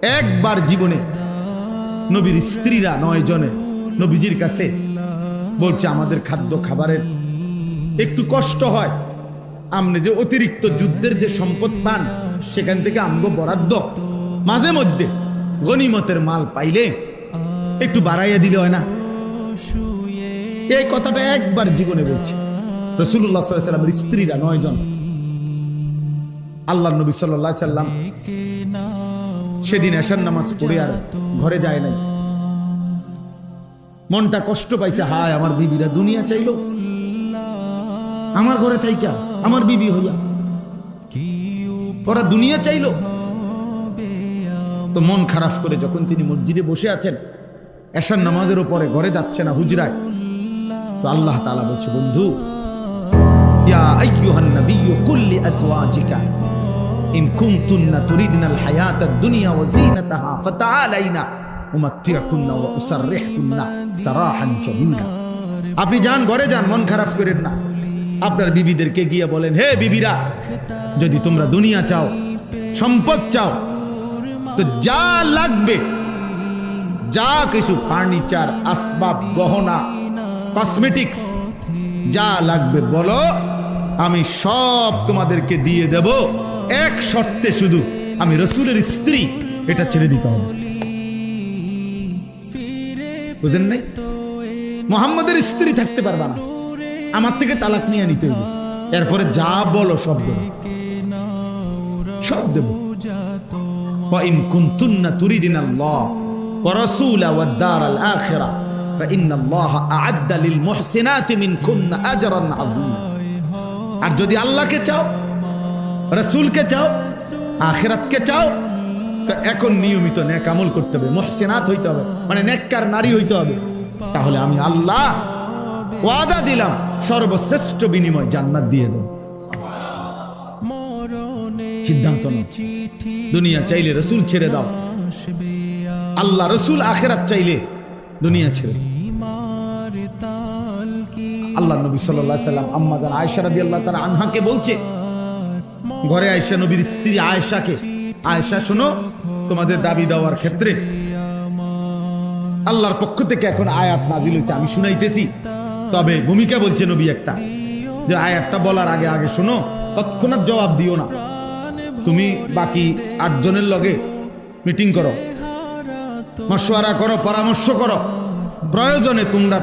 একবার জীবনে নবীর স্ত্রীরা 9 জনে নবীজির কাছে বলছে, আমাদের খাদ্য খাবারের একটু কষ্ট হয়, আপনি যে অতিরিক্ত যুদ্ধের যে সম্পদ পান সেখান থেকে আমগো বরাদ্দ মাঝে মধ্যে গনিমতের মাল পাইলে একটু বাড়াইয়া দিলে হয় না। এই কথাটা একবার জীবনে বলছে রাসূলুল্লাহ সাল্লাল্লাহু আলাইহি ওয়াসাল্লামের স্ত্রীরা 9 জন। আল্লাহর নবী সাল্লাল্লাহু আলাইহি ওয়াসাল্লাম সেদিন এশার নামাজ পড়ে আর ঘরে যায় নাই। মনটা কষ্ট পাইছে, হায় আমার বিবিরা দুনিয়া চাইলো, আমার ঘরে থাইকা আমার বিবি হইয়া ওরা দুনিয়া চাইলো। তো মন খারাপ করে যখন তিনি মসজিদে বসে আছেন, এশার নামাজের উপরে ঘরে যাচ্ছে না হুজরায়, তো আল্লাহ তাআলা বলছে, বন্ধু, ইয়া আইয়ুহান নাবিয়্যু কুল লিআজওয়াজিকা ইন কুনতুন্না তুরিদনাল হায়াতাদ দুনিয়া ওয়া যিনাতাহা ফাতাআলাইনা উমাত্তিউকুন্না ওয়া উসাররিহুকুন্না সারাহান জামিলা। আপনি যান, ঘরে যান, মন খারাপ করেন না। আপনার বিবিদেরকে গিয়ে বলেন, হে বিবিরা, যদি তোমরা দুনিয়া চাও, সম্পদ চাও, তো যা লাগবে, যা কিছু ফার্নিচার, আসবাব, গহনা, কসমেটিক্স যা লাগবে বলো, আমি সব তোমাদেরকে দিয়ে দেব, এক শর্তে, শুধু আমি রাসূলের স্ত্রী, এটা ছেড়ে দিতে হবে। বুঝেন নাই? মুহাম্মদের স্ত্রী থাকতে পারবা না, আমার থেকে তালাক নিয়ে নিতে হবে, এরপরে যা বলো সব দেব, সব দেব। ওয়া ইন কুনতুন্না তুরিদিনাল্লাহ ওয়া রাসূলা ওয়াদ দারাল আখিরা ফাইন্নাল্লাহা আ'আদ্দা লিল মুহসিনাতি মিনকুন্না আজরান আযীমা। আর যদি আল্লাহকে চাও, রাসূলকে চাও, আখিরাতকে চাও, তো এখন নিয়মিত নেক আমল করতে হবে, মুহসিনাত হইতে হবে, মানে নেককার নারী হইতে হবে। তাহলে আমি আল্লাহ ওয়াদা দিলাম, সর্বশ্রেষ্ঠ বিনিময় জান্নাত দিয়ে দেব। সিদ্ধান্ত নাও, দুনিয়া চাইলে রাসূল ছেড়ে দাও, আল্লাহ রাসূল আখিরাত চাইলে দুনিয়া ছেড়ে দাও। আল্লাহ নবী সাল্লাল্লাহু আলাইহি ওয়াসাল্লাম আম্মা জান আয়েশা রাদিয়াল্লাহু তাআলা আনহাকে বলছে, ঘরে আয়েশা নবীর স্ত্রী আয়েশাকে, আয়েশা শোনো, তোমাদের দাবি দেওয়ার ক্ষেত্রে আল্লাহর পক্ষ থেকে এখন আয়াত নাজিল হয়েছে, আমি শুনাইতেছি, তবে ভূমিকা বলছে নবী একটা, যে আয়াতটা বলার আগে আগে শোনো, তৎক্ষণাৎ জবাব দিও না। তুমি বাকি 8 জনের লগে মিটিং করো, মশওয়ারা করো, পরামর্শ করো, প্রয়োজনে তোমরা